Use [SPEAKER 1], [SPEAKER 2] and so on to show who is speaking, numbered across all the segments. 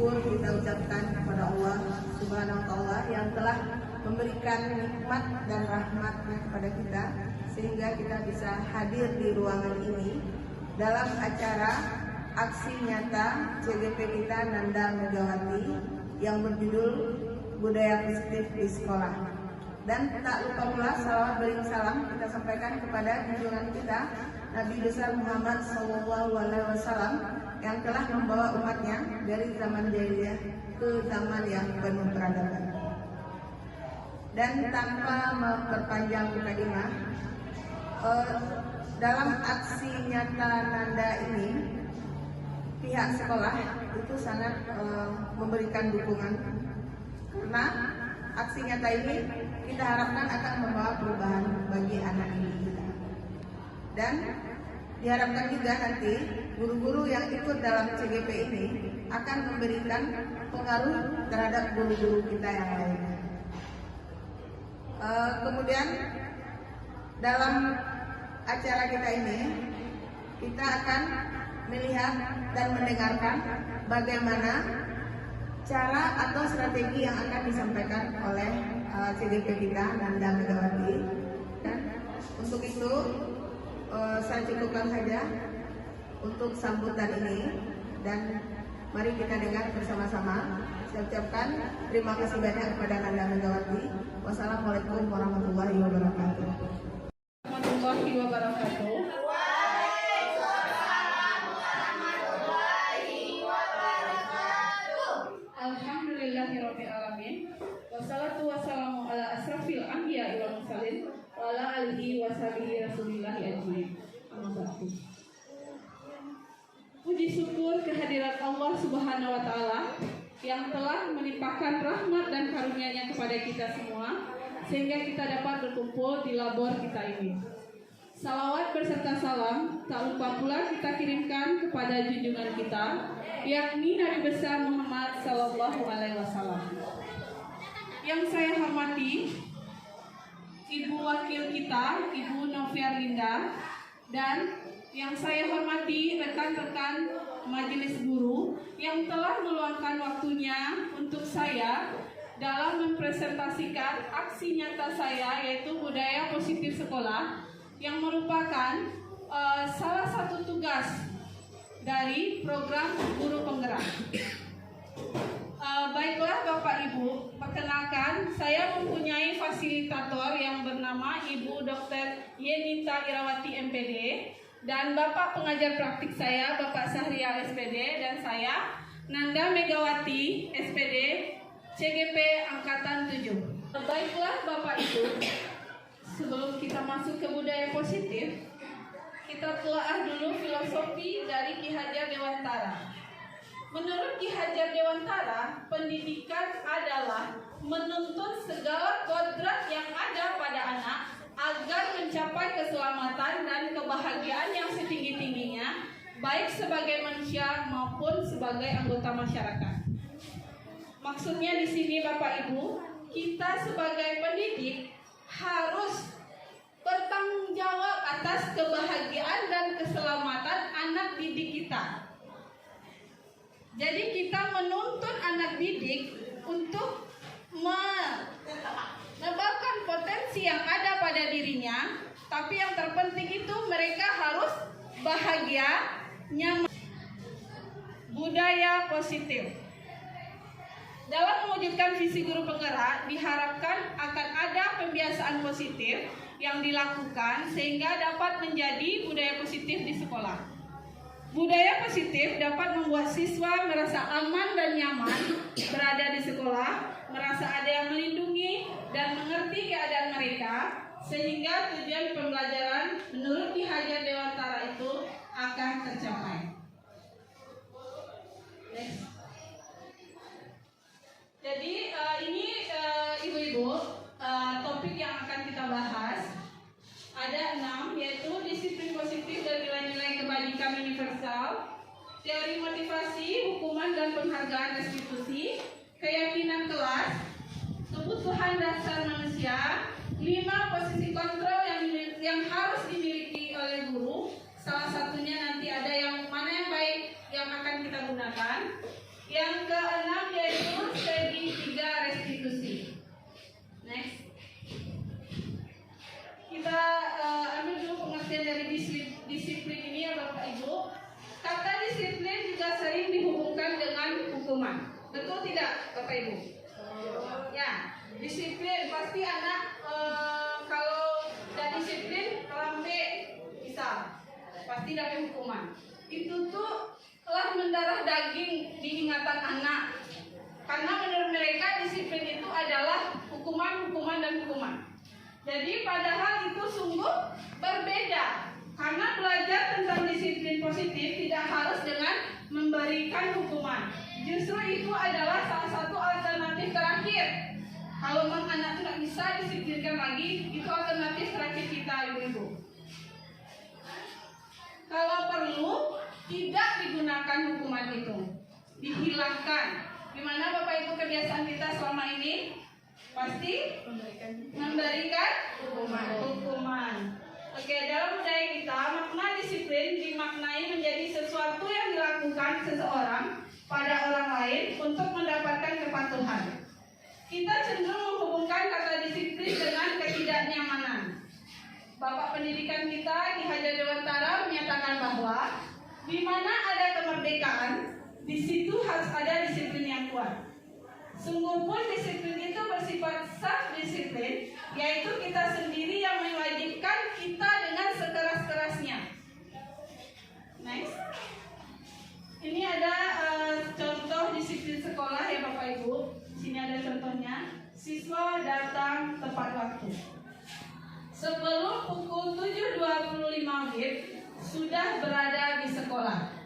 [SPEAKER 1] syukur kita ucapkan kepada Allah Subhanahu wa Ta'ala yang telah memberikan nikmat dan rahmatnya kepada kita sehingga kita bisa hadir di ruangan ini dalam acara aksi nyata CGP kita Nanda Megawati yang berjudul Budaya Positif di Sekolah. Dan tak lupa pula salawat bering salam kita sampaikan kepada junjungan kita Nabi besar Muhammad SAW yang telah membawa umatnya dari zaman jahiliyah ke zaman yang penuh peradaban. Dan tanpa memperpanjang mukadimah, dalam aksi nyata Nanda ini pihak sekolah itu sangat memberikan dukungan karena aksi nyata ini kita harapkan akan membawa perubahan bagi anak didik kita. Dan diharapkan juga nanti guru-guru yang ikut dalam CGP ini akan memberikan pengaruh terhadap guru-guru kita yang lainnya. Kemudian dalam acara kita ini kita akan melihat dan mendengarkan bagaimana cara atau strategi yang akan disampaikan oleh CGP kita Nanda Megawati. Dan untuk itu saya cukupkan saja untuk sambutan ini dan mari kita dengar bersama-sama. Saya ucapkan terima kasih banyak kepada Nanda Megawati. Wassalamualaikum warahmatullahi wabarakatuh.
[SPEAKER 2] Warahmatullahi wabarakatuh. Alhamdulillahirabbil alamin. Wassalatu wassalamu ala asrafil anbiya'i wal mursalin wa ala alihi washabihi rasulillahi ajmain. Amma ba'du. Puji syukur kehadirat Allah Subhanahu wa taala yang telah melimpahkan rahmat dan karunia-Nya kepada kita semua sehingga kita dapat berkumpul di labor kita ini. Salawat beserta salam tak lupa pula kita kirimkan kepada junjungan kita, yakni Nabi besar Muhammad Sallallahu Alaihi Wasallam. Yang saya hormati Ibu Wakil kita, Ibu Noviar Linda, dan yang saya hormati rekan-rekan Majelis Guru yang telah meluangkan waktunya untuk saya dalam mempresentasikan aksi nyata saya yaitu budaya positif sekolah yang merupakan salah satu tugas dari program guru penggerak. Baiklah Bapak Ibu, perkenalkan saya mempunyai fasilitator yang bernama Ibu Dr. Yenita Irawati MPD dan Bapak pengajar praktik saya Bapak Syahrial SPD dan saya Nanda Megawati SPD CGP Angkatan 7. Baiklah Bapak Ibu, sebelum kita masuk ke budaya positif, kita telah dulu filosofi dari Ki Hajar Dewantara. Menurut Ki Hajar Dewantara, pendidikan adalah menuntun segala kodrat yang ada pada anak agar mencapai keselamatan dan kebahagiaan yang setinggi-tingginya, baik sebagai manusia maupun sebagai anggota masyarakat. Maksudnya di sini Bapak Ibu, kita sebagai pendidik harus bertanggung jawab atas kebahagiaan dan keselamatan anak didik kita. Jadi kita menuntun anak didik untuk menebarkan potensi yang ada pada dirinya, tapi yang terpenting itu mereka harus bahagia, nyaman. Budaya positif. Dalam mewujudkan visi guru penggerak, diharapkan akan ada pembiasaan positif yang dilakukan sehingga dapat menjadi budaya positif di sekolah. Budaya positif dapat membuat siswa merasa aman dan nyaman berada di sekolah, merasa ada yang melindungi dan mengerti keadaan mereka, sehingga tujuan pembelajaran menurut Ki Hajar Dewantara itu akan tercapai. Next. Jadi ini ibu-ibu topik yang akan kita bahas ada 6, yaitu disiplin positif dan nilai-nilai kebajikan universal, teori motivasi, hukuman dan penghargaan restitusi, keyakinan kelas, kebutuhan dasar manusia, 5 posisi kontrol yang harus dimiliki oleh guru. Salah satunya nanti ada yang mana yang baik yang akan kita gunakan. Yang ke-6 Betul tidak, Bapak Ibu? Ya, disiplin pasti anak kalau tidak disiplin kelambe bisa pasti dapat hukuman. Itu tuh telah mendarah daging di ingatan anak. Karena menurut mereka disiplin itu adalah hukuman dan hukuman. Jadi padahal itu sungguh berbeda. Karena belajar tentang disiplin positif tidak harus dengan memberikan hukuman. Justru itu adalah salah satu alternatif terakhir. Kalau memang anak tidak bisa disiplinkan lagi, itu alternatif terakhir kita, ibu-ibu. Kalau perlu, tidak digunakan hukuman itu, dihilangkan. Gimana Bapak Ibu kebiasaan kita selama ini? Pasti memberikan hukuman. Oke, dalam budaya kita, makna disiplin dimaknai menjadi sesuatu yang dilakukan seseorang pada orang lain untuk mendapatkan kepatuhan. Kita cenderung menghubungkan kata disiplin dengan ketidaknyamanan. Bapak pendidikan kita Ki Hajar Dewantara menyatakan bahwa di mana ada kemerdekaan, di situ harus ada disiplin yang kuat. Sungguh pun disiplin itu bersifat self-disiplin, yaitu kita sendiri yang mewajibkan kita dengan sekeras-kerasnya. Next. Ini ada contoh disiplin sekolah ya Bapak Ibu. Sini ada contohnya. Siswa datang tepat waktu. Sebelum pukul 7.25 WIB sudah berada di sekolah.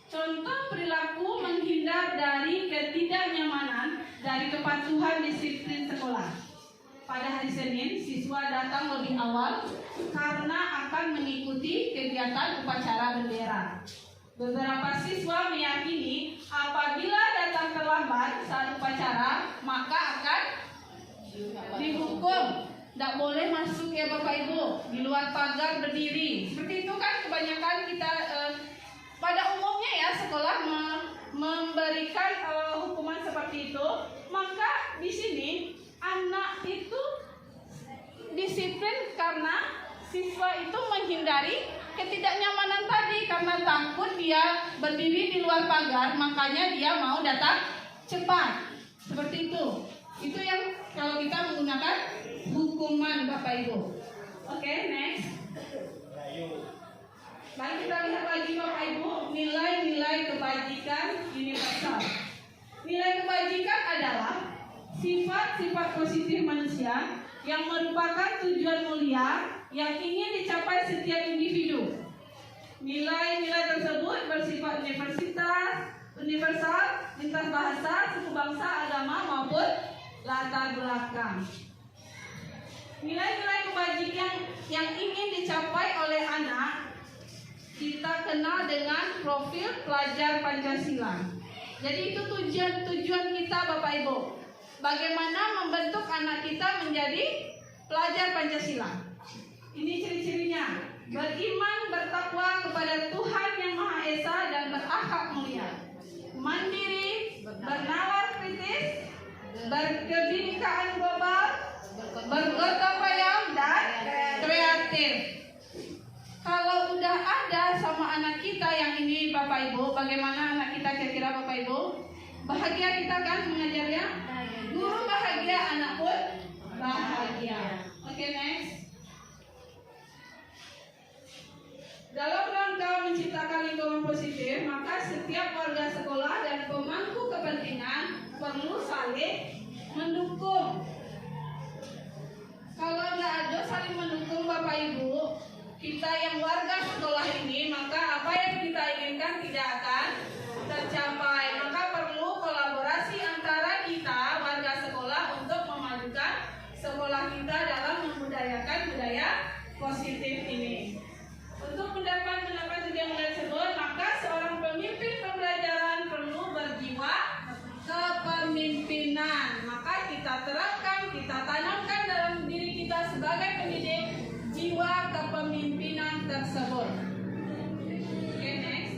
[SPEAKER 2] Contoh perilaku menghindar dari ketidaknyamanan dari kepatuhan disiplin sekolah. Pada hari Senin, siswa datang lebih awal karena akan mengikuti kegiatan upacara bendera. Beberapa siswa meyakini apabila datang terlambat saat upacara, maka akan dihukum. Tidak boleh masuk ya Bapak Ibu, di luar pagar berdiri. Seperti itu kan kebanyakan kita pada umumnya ya sekolah memberikan hukuman seperti itu. Maka di sini anak itu disiplin karena siswa itu menghindari ketidaknyamanan tadi, karena takut dia berdiri di luar pagar, makanya dia mau datang cepat. Seperti itu. Itu yang kalau kita menggunakan hukuman Bapak Ibu. Oke, next. Baik, kita lihat lagi Bapak Ibu, nilai-nilai kebajikan universal. Nilai kebajikan adalah sifat-sifat positif manusia yang merupakan tujuan mulia yang ingin dicapai setiap individu. Nilai-nilai tersebut bersifat universal, lintas bahasa, suku bangsa, agama maupun latar belakang. Nilai-nilai kebajikan yang ingin dicapai oleh anak kita kenal dengan profil pelajar Pancasila. Jadi itu tujuan kita Bapak Ibu. Bagaimana membentuk anak kita menjadi pelajar Pancasila. Ini ciri-cirinya: beriman, bertakwa kepada Tuhan Yang Maha Esa dan berakhlak mulia, mandiri, bernalar kritis, berkebinekaan global, bergotong royong dan kreatif. Kalau udah ada sama anak kita yang ini Bapak Ibu, bagaimana anak kita kira-kira Bapak Ibu? Bahagia kita kan mengajarnya? Guru bahagia, anak pun bahagia. Oke, next. Dalam rangka menciptakan lingkungan positif, maka setiap warga sekolah dan pemangku kepentingan perlu saling mendukung. Kalau nggak ada saling mendukung Bapak Ibu, kita yang warga sekolah ini, maka apa yang kita inginkan tidak akan tercapai. Maka perlu kolaborasi antara kita warga sekolah untuk memajukan sekolah kita dalam membudayakan budaya positif ini. Untuk mendapat tujuan tersebut, maka seorang pemimpin pembelajaran perlu berjiwa kepemimpinan. Maka kita terapkan, kita tanamkan dalam diri kita sebagai pendidik jiwa kepemimpinan tersebut. Oke, next.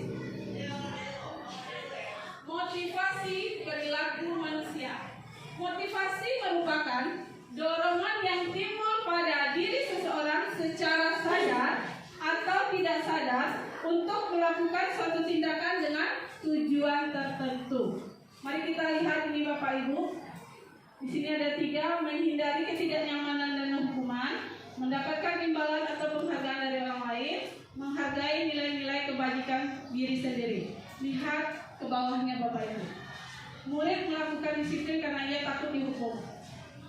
[SPEAKER 2] Motivasi perilaku manusia. Motivasi merupakan dorongan yang timbul pada diri seseorang secara sadar atau tidak sadar untuk melakukan suatu tindakan dengan tujuan tertentu. Mari kita lihat ini Bapak Ibu. Di sini ada 3: menghindari ketidaknyamanan dan hukuman, mendapatkan imbalan atau penghargaan dari orang lain, menghargai nilai-nilai kebajikan diri sendiri. Lihat ke bawahnya Bapak Ibu. Murid melakukan disiplin karena ia takut dihukum.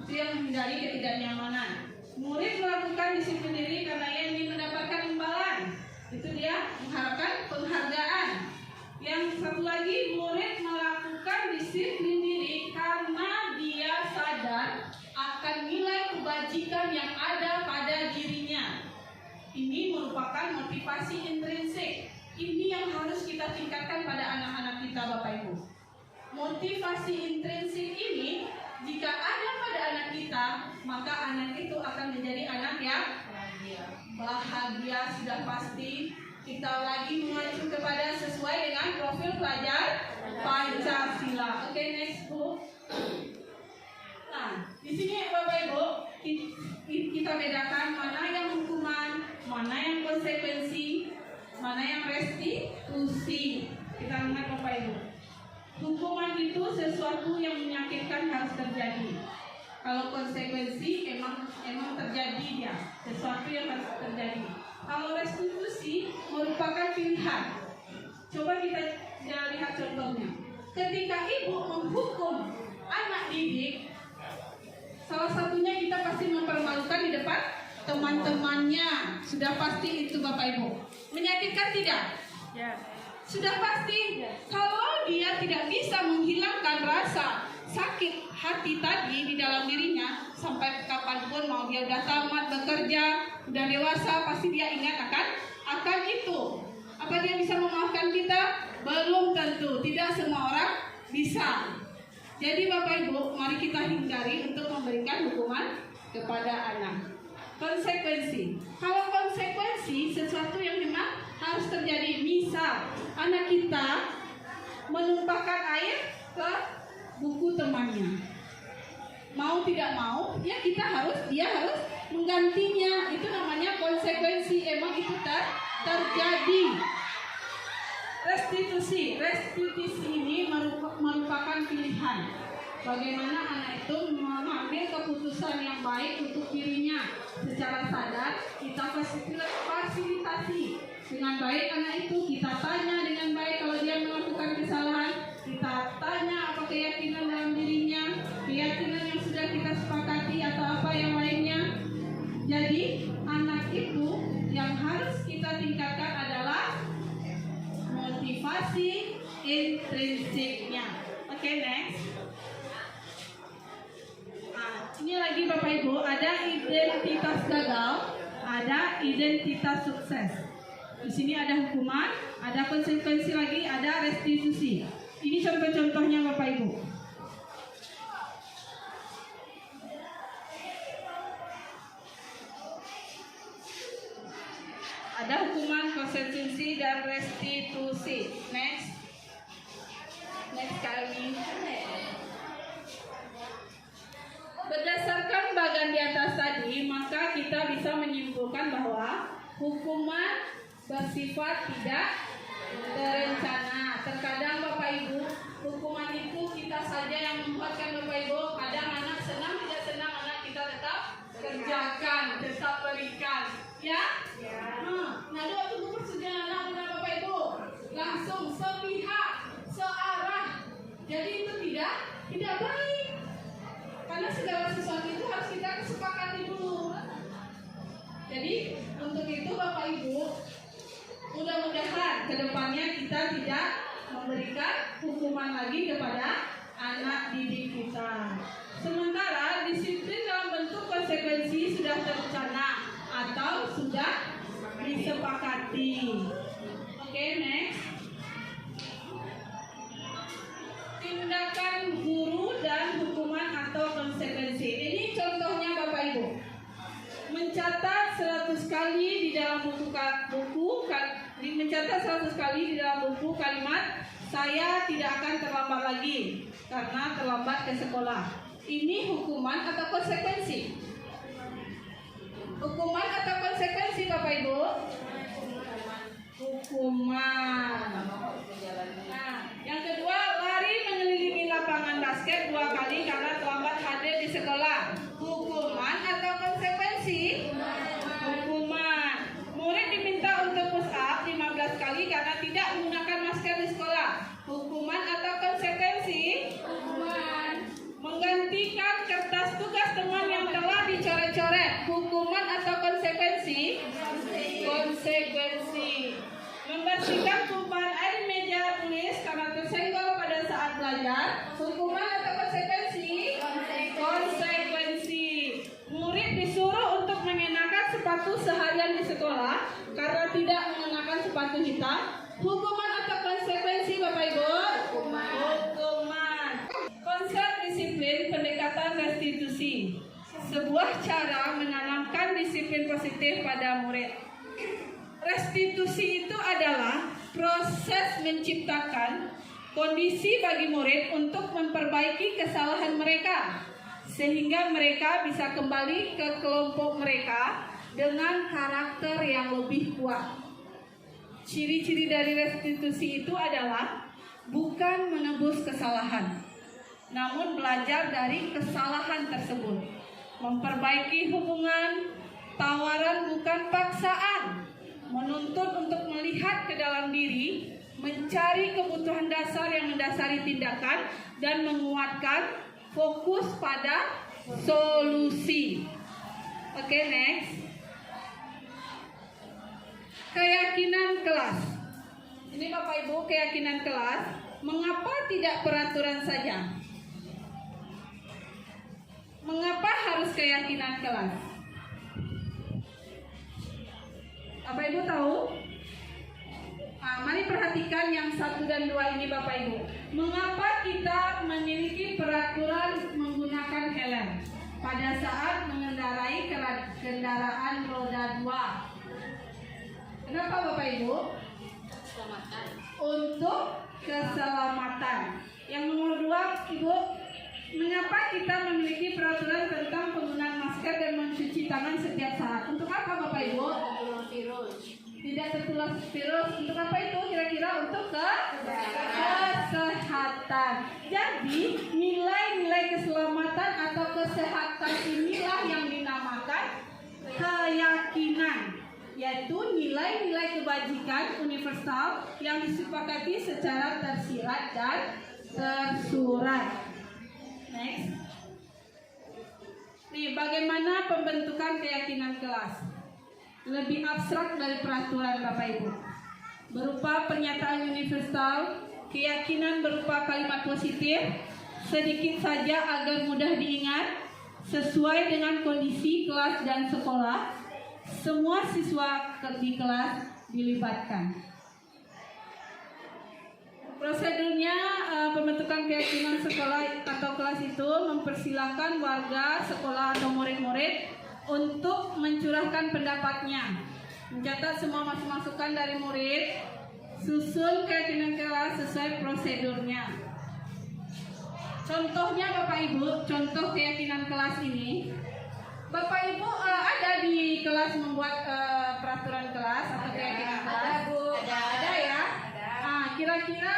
[SPEAKER 2] Itu yang menghindari ketidaknyamanan. Murid melakukan disiplin diri karena ia ingin mendapatkan imbalan. Itu dia mengharapkan penghargaan. Yang satu lagi, murid melakukan disiplin diri karena dia sadar akan nilai kebajikan yang ada pada dirinya. Ini merupakan motivasi intrinsik. Ini yang harus kita tingkatkan pada anak-anak kita Bapak Ibu. Motivasi intrinsik ini jika ada pada anak kita, maka anak itu akan menjadi anak yang bahagia sudah pasti. Kita lagi mengacu kepada sesuai dengan profil pelajar Pancasila. Oke, next Bu. Nah, di sini Bapak Ibu kita bedakan mana yang hukuman, mana yang konsekuensi, mana yang restitusi. Kita lihat Bapak Ibu. Hukuman itu sesuatu yang menyakitkan harus terjadi. Kalau konsekuensi emang terjadi dia, sesuatu yang harus terjadi. Kalau restitusi merupakan pilihan. Coba kita lihat contohnya. Ketika ibu menghukum anak didik, salah satunya kita pasti mempermalukan di depan teman-temannya. Sudah pasti itu Bapak Ibu. Menyakitkan tidak? Ya. Sudah pasti. Kalau dia tidak bisa menghilangkan rasa sakit hati tadi di dalam dirinya, sampai kapanpun mau dia udah tamat bekerja, udah dewasa, pasti dia ingat akan itu. Apa dia bisa memaafkan kita? Belum tentu. Tidak semua orang bisa. Jadi Bapak Ibu, mari kita hindari untuk memberikan hukuman kepada anak. Konsekuensi. Kalau konsekuensi sesuatu yang memang harus terjadi. Misal anak kita menumpahkan air ke buku temannya. Mau tidak mau, ya dia harus menggantinya. Itu namanya konsekuensi. Emang itu terjadi. Restitusi ini merupakan pilihan. Bagaimana anak itu mengambil keputusan yang baik untuk dirinya. Secara sadar kita fasilitasi dengan baik anak itu. Kita tanya dengan baik kalau dia melakukan kesalahan. Kita tanya apa keyakinan dalam dirinya, keyakinan yang sudah kita sepakati atau apa yang lainnya. Jadi anak itu yang harus kita tingkatkan adalah motivasi intrinsiknya. Oke, next. Ini lagi Bapak Ibu, ada identitas gagal, ada identitas sukses. Di sini ada hukuman, ada konsekuensi lagi, ada restitusi. Ini contoh-contohnya Bapak Ibu. Ada hukuman, konsekuensi, dan restitusi. Next kali. Berdasarkan bagian di atas tadi, maka kita bisa menyimpulkan bahwa hukuman bersifat tidak terencana. Terkadang Bapak Ibu, hukuman itu kita saja yang membuatkan Bapak Ibu. Kadang anak senang tidak senang, anak kita tetap kerjakan, tetap berikan. Ya? Nah, doa tunggu persetujuan anak dengan Bapak Ibu. Langsung sepihak, searah. Jadi itu tidak baik. Karena segala sesuatu itu harus kita sepakati dulu. Jadi untuk itu Bapak Ibu, mudah-mudahan kedepannya kita tidak memberikan hukuman lagi kepada anak didik kita. Sementara disiplin dalam bentuk konsekuensi sudah terencana atau sudah disepakati. Oke, next. Tindakan guru dan hukuman atau konsekuensi. Ini contohnya Bapak Ibu. Mencatat 100 kali di dalam mencatat 100 kali di dalam buku kalimat saya tidak akan terlambat lagi karena terlambat ke sekolah. Ini hukuman atau konsekuensi? Hukuman atau konsekuensi Bapak Ibu? Hukuman. Nah, yang kedua, lari mengelilingi basket 2 kali karena terlambat hadir di sekolah. Hukuman atau konsekuensi? Hukuman. Murid diminta untuk push up 15 kali karena tidak menggunakan masker di sekolah. Hukuman atau konsekuensi? Hukuman. Menggantikan kertas tugas teman yang telah dicoret-coret. Hukuman atau konsekuensi? Konsekuensi. Membersihkan tumpahan air meja tulis karena tersenggol pada saat belajar. Hukuman atau konsekuensi? Konsekuensi. Murid disuruh untuk mengenakan sepatu seharian di sekolah karena tidak mengenakan sepatu hitam. Hukuman atau konsekuensi, Bapak Ibu? Hukuman. Konsep disiplin pendekatan restitusi. Sebuah cara menanamkan disiplin positif pada murid. Restitusi itu adalah proses menciptakan kondisi bagi murid untuk memperbaiki kesalahan mereka sehingga mereka bisa kembali ke kelompok mereka dengan karakter yang lebih kuat. Ciri-ciri dari restitusi itu adalah bukan menebus kesalahan, namun belajar dari kesalahan tersebut, memperbaiki hubungan, tawaran bukan paksaan, menuntut untuk melihat ke dalam diri, mencari kebutuhan dasar yang mendasari tindakan, dan menguatkan fokus pada solusi. Oke, next. Keyakinan kelas. Ini Bapak Ibu, keyakinan kelas. Mengapa tidak peraturan saja? Mengapa harus keyakinan kelas? Bapak Ibu tahu? Mari perhatikan yang 1 dan 2 ini Bapak Ibu. Mengapa kita memiliki peraturan menggunakan helm pada saat mengendarai kendaraan roda 2? Kenapa Bapak Ibu? Keselamatan. Untuk keselamatan. Yang nomor 2 Ibu, mengapa kita memiliki peraturan tentang penggunaan masker dan mencuci tangan setiap saat? Untuk apa Bapak Ibu? Tidak tertular virus. Untuk apa itu? Kira-kira untuk kesehatan. Jadi nilai-nilai keselamatan atau kesehatan inilah yang dinamakan keyakinan, yaitu nilai-nilai kebajikan universal yang disepakati secara tersirat dan tersurat. Next. Nih, bagaimana pembentukan keyakinan kelas? Lebih abstrak dari peraturan Bapak Ibu. Berupa pernyataan universal, keyakinan berupa kalimat positif, sedikit saja agar mudah diingat, sesuai dengan kondisi kelas dan sekolah. Semua siswa di kelas dilibatkan. Prosedurnya pembentukan keyakinan sekolah atau kelas itu mempersilahkan warga, sekolah atau murid-murid untuk mencurahkan pendapatnya, mencatat semua masukan dari murid, susun keyakinan kelas sesuai prosedurnya. Contohnya Bapak Ibu, contoh keyakinan kelas ini, Bapak Ibu ada di kelas membuat peraturan kelas atau keyakinan kelas? Ada ya? Kira-kira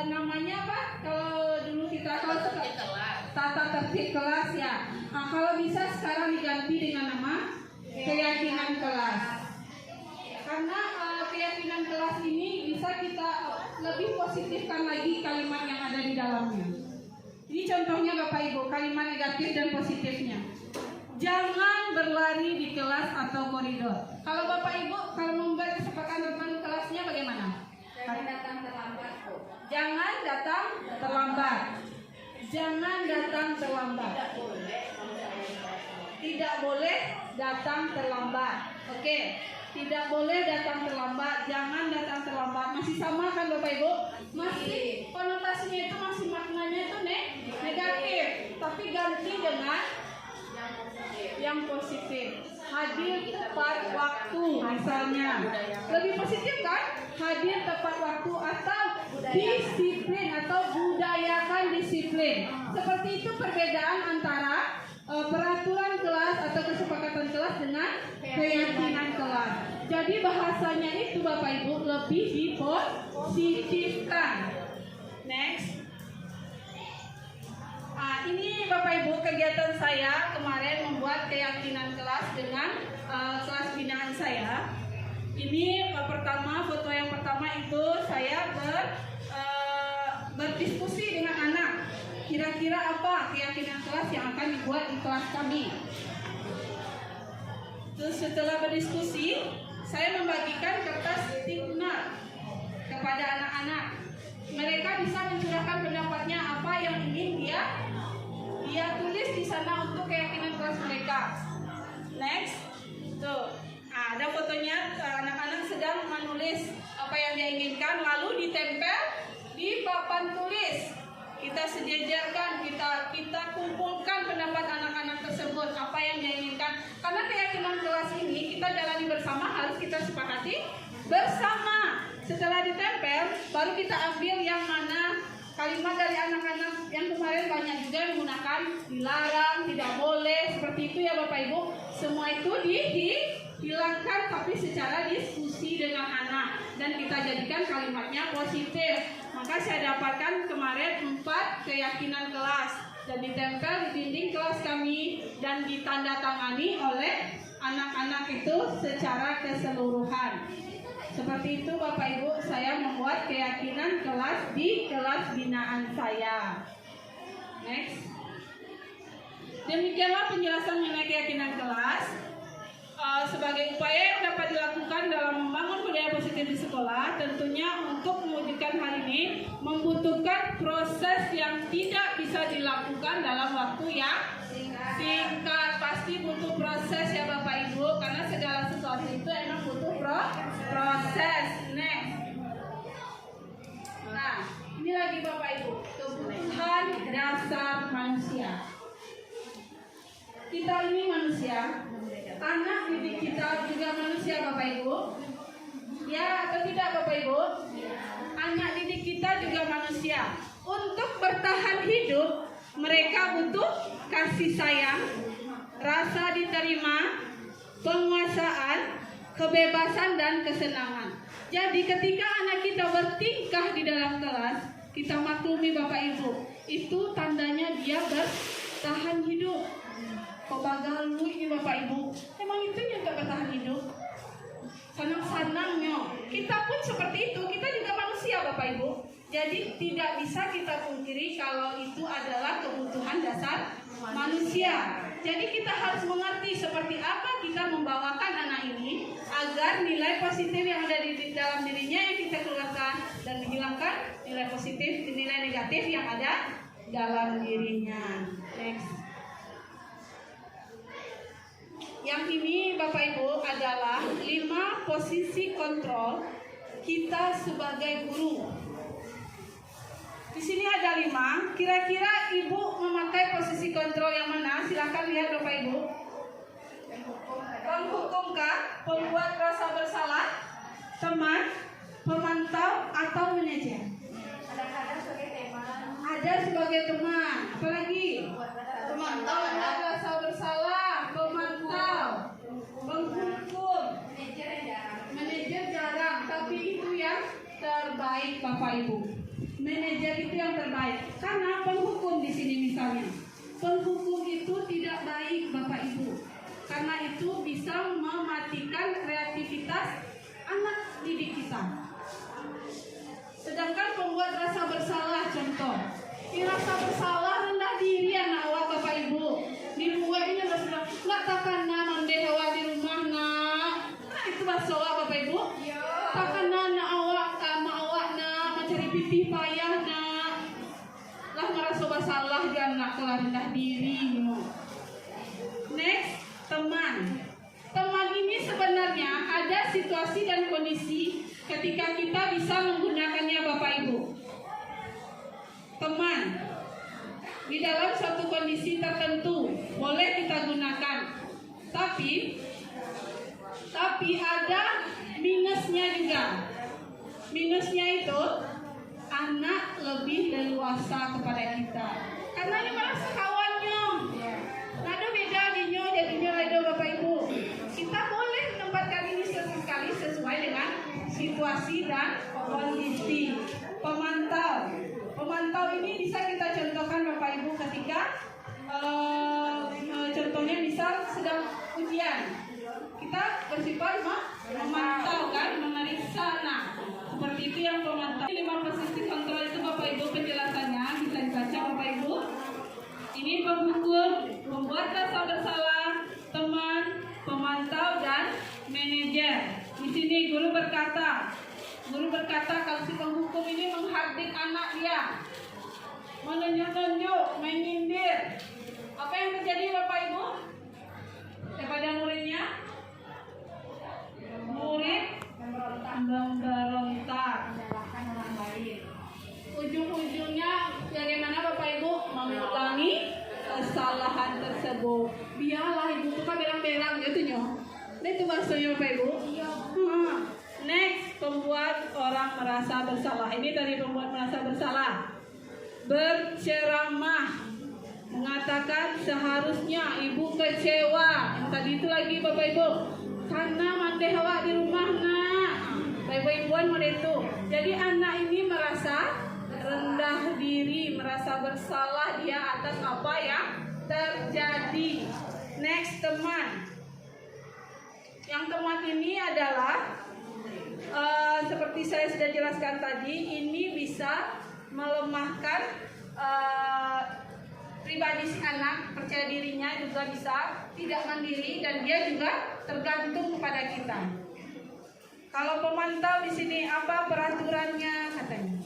[SPEAKER 2] namanya apa? Kalau dulu kita tata tertib kelas ya. Kalau bisa sekarang diganti dengan nama keyakinan kelas. Karena keyakinan kelas ini bisa kita lebih positifkan lagi kalimat yang ada di dalamnya. Ini contohnya Bapak Ibu, kalimat negatif dan positifnya. Jangan berlari di kelas atau koridor. Kalau Bapak Ibu, kalau membuat kesepakatan kelasnya bagaimana? Jangan datang terlambat. Jangan datang terlambat. Jangan datang terlambat. Tidak boleh datang terlambat. Oke, tidak boleh datang terlambat. Jangan datang terlambat. Masih sama kan Bapak Ibu? Masih konotasinya itu masih maknanya itu negatif. Tapi ganti dengan yang positif. Hadir tepat waktu misalnya. Lebih positif kan? Hadir tepat waktu atau disiplin atau budayakan disiplin. Seperti itu perbedaan antara peraturan kelas atau kesepakatan kelas dengan keyakinan kelas. Jadi bahasanya itu Bapak Ibu lebih dipositifkan. Next. Nah, ini Bapak Ibu kegiatan saya kemarin membuat keyakinan kelas dengan kelas binaan saya. Ini pertama, foto yang pertama itu saya berdiskusi dengan anak. Kira-kira apa keyakinan kelas yang akan dibuat di kelas kami? Terus setelah berdiskusi, saya membagikan kertas stick note kepada anak-anak. Mereka bisa mencurahkan pendapatnya apa yang ingin dia tulis di sana untuk keyakinan kelas mereka. Next, tuh, ada fotonya anak-anak sedang menulis apa yang dia inginkan, lalu ditempel di papan tulis. Kita sejajarkan, kita kumpulkan pendapat anak-anak tersebut apa yang dia inginkan. Karena keyakinan kelas ini kita jalani bersama, harus kita sepakati bersama. Setelah ditempel, baru kita ambil yang mana kalimat dari anak-anak yang kemarin banyak juga yang menggunakan dilarang, tidak boleh, seperti itu ya Bapak Ibu. Semua itu dihilangkan tapi secara diskusi dengan anak dan kita jadikan kalimatnya positif. Maka saya dapatkan kemarin 4 keyakinan kelas dan ditempel di dinding kelas kami dan ditandatangani oleh anak-anak itu secara keseluruhan. Seperti itu Bapak Ibu, saya membuat keyakinan kelas di kelas binaan saya. Next. Demikianlah penjelasan mengenai keyakinan kelas. Sebagai upaya yang dapat dilakukan dalam membangun budaya positif di sekolah, tentunya untuk mewujudkan hal ini membutuhkan proses yang tidak bisa dilakukan dalam waktu yang singkat. Pasti butuh proses ya Bapak Ibu, karena segala sesuatu itu emang butuh proses. Next. Nah, ini lagi Bapak Ibu, kebutuhan dasar manusia. Kita ini manusia, anak didik kita juga manusia Bapak Ibu. Ya atau tidak Bapak Ibu? Anak didik kita juga manusia. Untuk bertahan hidup, mereka butuh kasih sayang, rasa diterima, penguasaan, kebebasan dan kesenangan. Jadi ketika anak kita bertingkah di dalam kelas, kita maklumi Bapak Ibu, itu tandanya dia bertahan hidup. Kebagal ini Bapak Ibu, emang itu yang gak bertahan hidup. Senang-senangnya. Kita pun seperti itu, kita juga manusia Bapak Ibu. Jadi tidak bisa kita pungkiri kalau itu adalah kebutuhan dasar manusia. Jadi kita harus mengerti seperti apa kita membawakan anak ini agar nilai positif yang ada di dalam dirinya yang kita keluarkan dan menghilangkan nilai positif, nilai negatif yang ada dalam dirinya. Next. Yang ini Bapak Ibu adalah 5 posisi kontrol kita sebagai guru. Di sini ada 5. Kira-kira Ibu memakai posisi kontrol yang mana? Silakan lihat Bapak Ibu. Penghukumkah, pembuat rasa bersalah, teman, pemantau atau manajer? Ada sebagai teman. Apalagi? Pemantau, membuat rasa bersalah, pemantau, penghukum, manajer jarang, tapi itu yang terbaik Bapak Ibu. Manajer itu yang terbaik. Karena penghukum di sini misalnya, penghukum itu tidak baik Bapak Ibu. Karena itu bisa mematikan kreativitas anak didik kita. Sedangkan pembuat rasa bersalah, contoh, rasa bersalah rendah diri anak awak Bapak Ibu. Di luar ini bersalah, nggak takkan mandi awak di rumah nak. Nah itu bahasa awak Bapak Ibu. Takkan anak awak sama awak nak mencari pipi payah nak. Lah merasa bersalah dan nak kelah rendah diri. Next, teman. Teman ini sebenarnya ada situasi dan kondisi ketika kita bisa menggunakannya Bapak Ibu. Teman di dalam suatu kondisi tertentu boleh kita gunakan, tapi ada minusnya juga. Minusnya itu anak lebih leluasa kepada kita karena ini merasa kawannya. Nado beda dinyo jadinya ledo Bapak Ibu. Kita boleh menempatkan ini sesekali sesuai dengan situasi dan kondisi. Pemantau ini bisa kita contohkan Bapak Ibu ketika ketika contohnya misal sedang ujian, kita bersifat memantau kan, memeriksa. Nah, seperti itu yang pemantau. 5 posisi kontrol itu Bapak Ibu penjelasannya bisa dibaca Bapak Ibu. Ini penghukum, membuat rasa bersalah, teman, pemantau dan manajer. Di sini guru berkata kalau si penghukum ini menghardik anak dia, menunjuk-nunjuk, menyindir. Apa yang terjadi Bapak Ibu kepada muridnya? Murid memberontak, menyalahkan orang lain. Ujung-ujungnya bagaimana Bapak Ibu? Mengulangi kesalahan tersebut. Biarlah ibu suka belang-belang gitu nyoh. Itu maksudnya Bapak Ibu. Next, pembuat orang merasa bersalah. Ini tadi pembuat merasa bersalah. Berceramah, mengatakan seharusnya ibu kecewa. Yang tadi itu lagi Bapak Ibu, karena mati hawa di rumah nak. Bapak Ibuan mau itu. Jadi anak ini merasa rendah diri, merasa bersalah dia atas apa yang terjadi. Next, teman. Yang teman ini adalah seperti saya sudah jelaskan tadi, ini bisa melemahkan pribadi si anak, percaya dirinya juga bisa tidak mandiri dan dia juga tergantung kepada kita. Kalau pemantau di sini apa peraturannya katanya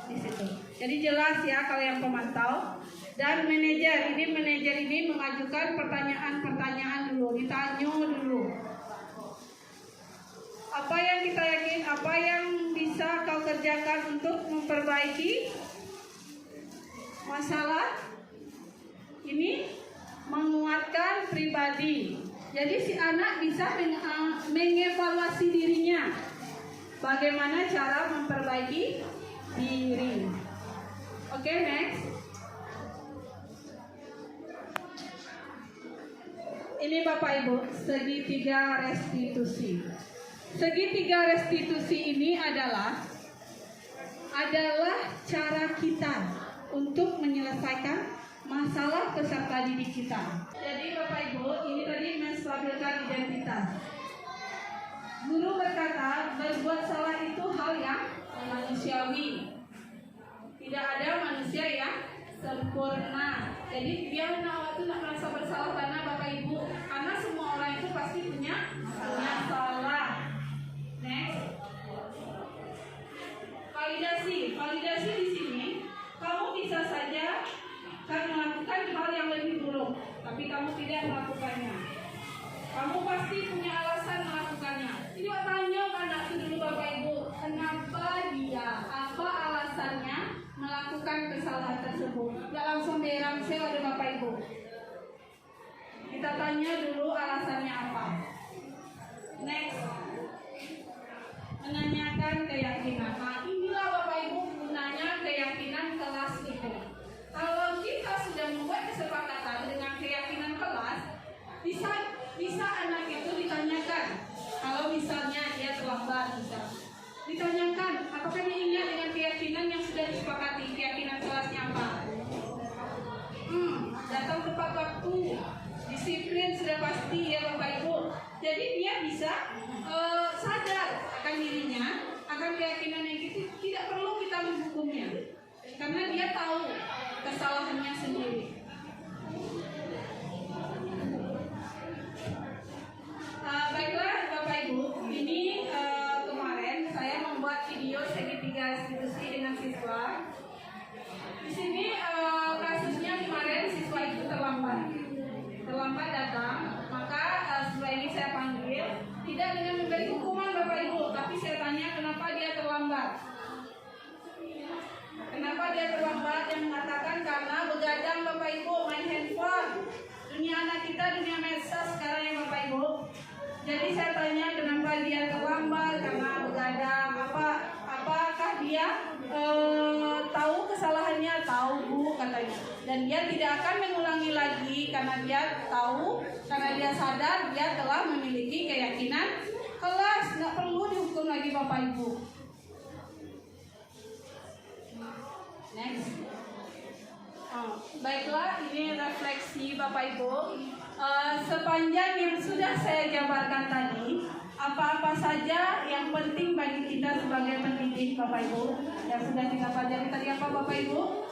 [SPEAKER 2] di situ. Jadi jelas ya kalau yang pemantau. Dan manajer ini mengajukan pertanyaan-pertanyaan dulu, ditanya dulu. Apa yang kita yakin, apa yang bisa kau kerjakan untuk memperbaiki masalah ini, menguatkan pribadi. Jadi si anak bisa mengevaluasi dirinya, bagaimana cara memperbaiki diri. Oke, next. Ini Bapak Ibu, segitiga restitusi. Segitiga restitusi ini adalah cara kita untuk menyelesaikan masalah peserta didik kita. Jadi Bapak Ibu, ini tadi menstabilkan identitas. Guru berkata, berbuat salah itu hal yang manusiawi. Tidak ada manusia yang sempurna. Jadi biar awak itu nak merasa bersalah karena Bapak Ibu, karena semua orang itu pasti punya salah. Next. Validasi di sini, kamu bisa saja kan melakukan hal yang lebih buruk, tapi kamu tidak melakukannya. Kamu pasti punya alasan melakukannya. Ini Pak tanya anak itu dulu Bapak Ibu, kenapa dia, apa alasannya melakukan kesalahan tersebut? Tidak langsung berang ada Bapak Ibu. Kita tanya dulu alasannya apa. Next. Menanyakan keyakinan. Nah, inilah Bapak Ibu gunanya keyakinan kelas itu. Kalau kita sudah membuat kesepakatan dengan keyakinan kelas, bisa anak itu ditanyakan. Kalau misalnya dia terlambat, ditanyakan, apakah dia ingat dengan keyakinan yang sudah disepakati, keyakinan kelasnya apa? Datang tepat waktu, disiplin sudah pasti ya Bapak Ibu. Jadi dia bisa sadar akan dirinya, akan keyakinan yang gitu, tidak perlu kita menghukumnya, karena dia tahu kesalahannya sendiri. Baiklah Bapak Ibu, ini kemarin saya membuat video segitiga restitusi dengan siswa. Di sini kasusnya kemarin siswa itu terlambat datang, maka setelah ini saya panggil, tidak dengan memberi hukuman Bapak Ibu, tapi saya tanya kenapa dia terlambat. Kenapa dia terlambat? Yang mengatakan karena begadang Bapak Ibu, main handphone. Dunia anak kita dunia medsos sekarang ya Bapak Ibu. Jadi saya tanya kenapa dia terlambat, karena begadang. Apakah dia tahu kesalahannya? Tahu Bu katanya. Dan dia tidak akan mengulangi lagi karena dia tahu, karena dia sadar dia telah memiliki keyakinan kelas. Nggak perlu dihukum lagi Bapak Ibu. Next. Baiklah, ini refleksi Bapak Ibu. Sepanjang yang sudah saya jabarkan tadi, apa-apa saja yang penting bagi kita sebagai pendidik Bapak Ibu yang sudah kita pelajari tadi apa Bapak Ibu?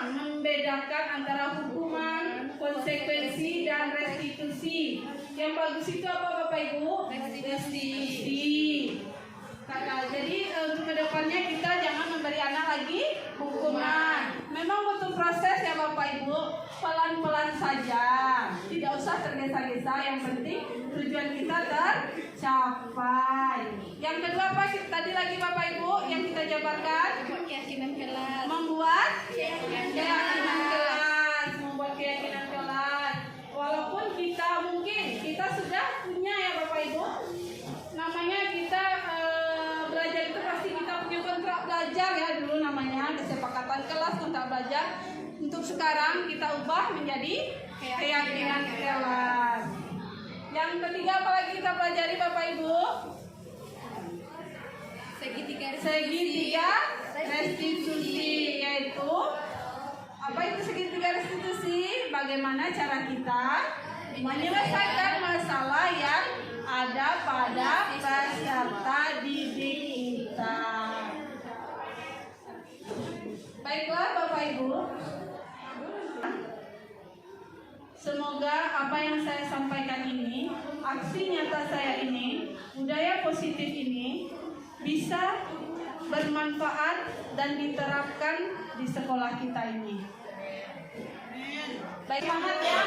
[SPEAKER 2] Membedakan antara hukuman, konsekuensi, dan restitusi. Yang bagus itu apa Bapak Ibu? Restitusi. Jadi untuk kedepannya kita jangan memberi anak lagi hukuman. Memang butuh proses ya Bapak Ibu, pelan-pelan saja, tidak usah tergesa-gesa. Yang penting tujuan kita tercapai. Yang kedua apa tadi lagi Bapak Ibu yang kita jabarkan?
[SPEAKER 3] Keyakinan kelas.
[SPEAKER 2] Membuat keyakinan kelas, membuat keyakinan kelas. Walaupun kita sudah punya ya Bapak Ibu, namanya kita belajar itu pasti kita punya kontrak belajar ya dulu namanya kesepakatan kelas kontrak belajar. Untuk sekarang kita ubah menjadi keyakinan kelas. Yang ketiga apalagi kita pelajari Bapak Ibu? Segitiga restitusi, yaitu apa itu segitiga restitusi? Bagaimana cara kita menyelesaikan masalah yang ada pada peserta didik kita. Baiklah Bapak Ibu, semoga apa yang saya sampaikan ini, aksi nyata saya ini, budaya positif ini bisa bermanfaat dan diterapkan di sekolah kita ini. Baik, semangat ya.